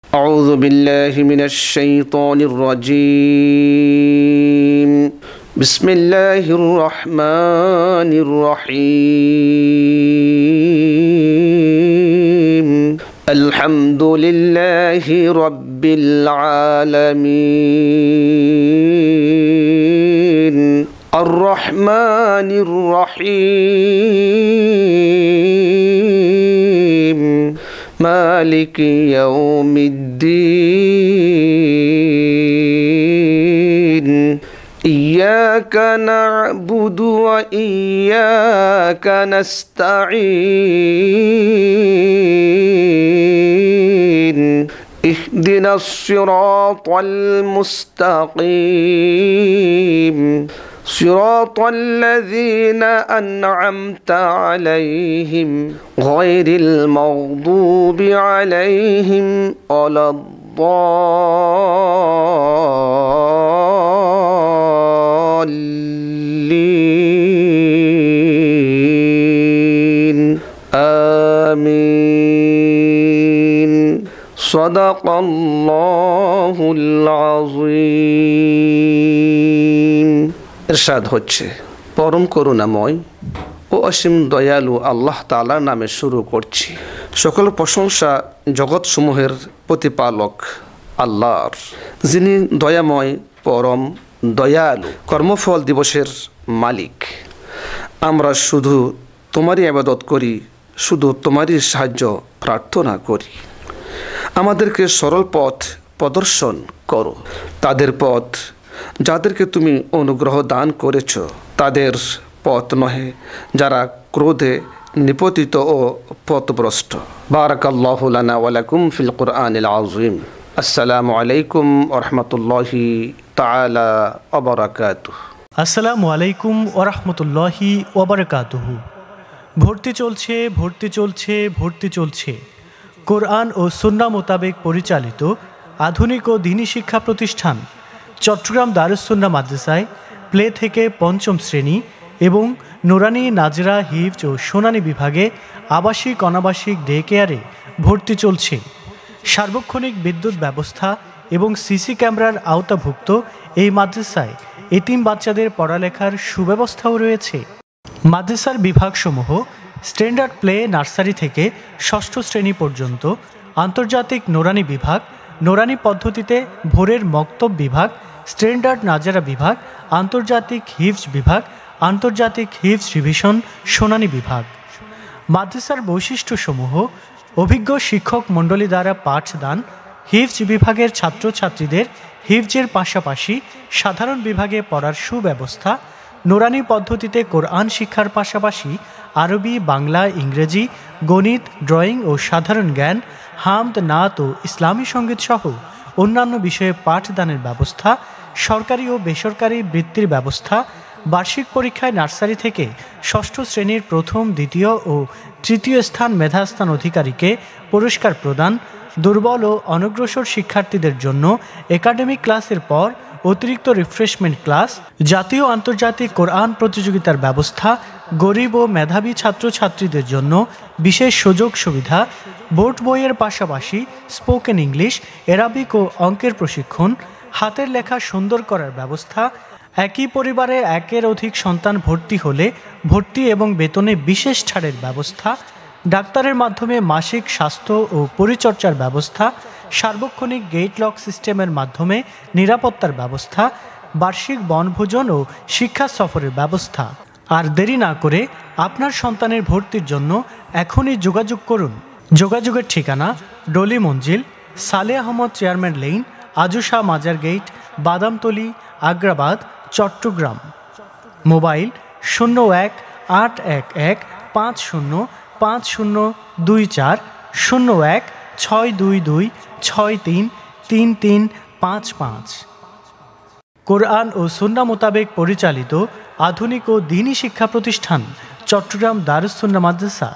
أعوذ بالله من الشيطان الرجيم بسم الله الرحمن الرحيم الحمد لله رب العالمين الرحمن الرحيم مالك يوم الدين إياك نعبد وإياك نستعين اهدنا الصراط المستقيم صراط الذين أنعمت عليهم غير المغضوب عليهم ولا الضالين آمين صدق الله العظيم ইরশাদ হচ্ছে, পরম করুণাময় ও অসীম দয়ালু আল্লাহ তাআলার নামে শুরু করছি। সকল প্রশংসা জগৎসমূহের প্রতিপালক আল্লাহর, যিনি দয়াময়, পরম দয়ালু, কর্মফল দিবসের মালিক। আমরা শুধু তোমারই ইবাদত করি, শুধু তোমারই সাহায্য প্রার্থনা করি। আমাদেরকে সরল পথ প্রদর্শন করো, তাদের পথ যাদেরকে তুমি অনুগ্রহ দান করেছ, তাদের পথ নহে যারা ক্রোধে নিপতিত ও পথভ্রষ্ট। বারাকাল্লাহু লানা ওয়া লাকুম ফিল কুরআনিল আযীম। আসসালামু আলাইকুম ওয়া রাহমাতুল্লাহি তাআলা ওয়া বারাকাতুহু। আসসালামু আলাইকুম ওয়া রাহমাতুল্লাহি ওয়া বারাকাতুহু। ভর্তি চলছে, ভর্তি চলছে, ভর্তি চলছে। কোরআন ও সুন্নাহ মোতাবেক পরিচালিত আধুনিক ও দ্বীনি শিক্ষা প্রতিষ্ঠান চট্টগ্রাম দারুস সুন্নাহ মাদ্রাসায় প্লে থেকে পঞ্চম শ্রেণী এবং নুরানি, নাজরা, হিফজ ও শুনানি বিভাগে আবাসিক অনাবাসিক ডে কেয়ারে ভর্তি চলছে। সার্বক্ষণিক বিদ্যুৎ ব্যবস্থা এবং সিসি ক্যামেরার আওতাভুক্ত এই মাদ্রাসায় এতিম বাচ্চাদের পড়ালেখার সুব্যবস্থাও রয়েছে। মাদ্রাসার বিভাগসমূহ স্ট্যান্ডার্ড প্লে নার্সারি থেকে ষষ্ঠ শ্রেণী পর্যন্ত, আন্তর্জাতিক নুরানি বিভাগ, নুরানি পদ্ধতিতে ভোরের মক্তব বিভাগ, স্ট্যান্ডার্ড নাজারা বিভাগ, আন্তর্জাতিক হিফজ বিভাগ, আন্তর্জাতিক হিফজ রিভিশন শুনানি বিভাগ। মাদ্রাসার বৈশিষ্ট্যসমূহ: অভিজ্ঞ শিক্ষক মণ্ডলী দ্বারা পাঠদান, হিফজ বিভাগের ছাত্রছাত্রীদের হিফজের পাশাপাশি সাধারণ বিভাগে পড়ার সুব্যবস্থা, নুরানি পদ্ধতিতে কোরআন শিক্ষার পাশাপাশি আরবি, বাংলা, ইংরেজি, গণিত, ড্রয়িং ও সাধারণ জ্ঞান, হামদ, নাত ও ইসলামী সঙ্গীত সহ অন্যান্য বিষয়ে পাঠদানের ব্যবস্থা, সরকারি ও বেসরকারি বৃত্তির ব্যবস্থা, বার্ষিক পরীক্ষায় নার্সারি থেকে ষষ্ঠ শ্রেণীর প্রথম, দ্বিতীয় ও তৃতীয় স্থান মেধাস্থান অধিকারীকে পুরস্কার প্রদান, দুর্বল ও অনগ্রসর শিক্ষার্থীদের জন্য একাডেমিক ক্লাসের পর অতিরিক্ত রিফ্রেশমেন্ট ক্লাস, জাতীয় আন্তর্জাতিক কোরআন প্রতিযোগিতার ব্যবস্থা, গরিব ও মেধাবী ছাত্রছাত্রীদের জন্য বিশেষ সুযোগ সুবিধা, বোর্ড বইয়ের পাশাপাশি স্পোকেন ইংলিশ, অ্যারাবিক ও অঙ্কের প্রশিক্ষণ, হাতের লেখা সুন্দর করার ব্যবস্থা, একই পরিবারে একের অধিক সন্তান ভর্তি হলে ভর্তি এবং বেতনে বিশেষ ছাড়ের ব্যবস্থা, ডাক্তারের মাধ্যমে মাসিক স্বাস্থ্য ও পরিচর্যার ব্যবস্থা, সার্বক্ষণিক গেট লক সিস্টেমের মাধ্যমে নিরাপত্তার ব্যবস্থা, বার্ষিক বনভোজন ও শিক্ষা সফরের ব্যবস্থা। আর দেরি না করে আপনার সন্তানের ভর্তির জন্য এখনই যোগাযোগ করুন। যোগাযোগের ঠিকানা: ডলি মঞ্জিল, সালে আহমদ চেয়ারম্যান লেইন, আজুশা মাজার গেট, বাদামতলী, আগ্রাবাদ, চট্টগ্রাম। মোবাইল 018115050524 016226333355। কোরআন ও সুন্নাহ মোতাবেক পরিচালিত আধুনিক ও দ্বীনি শিক্ষা প্রতিষ্ঠান চট্টগ্রাম দারুস সুন্নাহ মাদ্রাসা।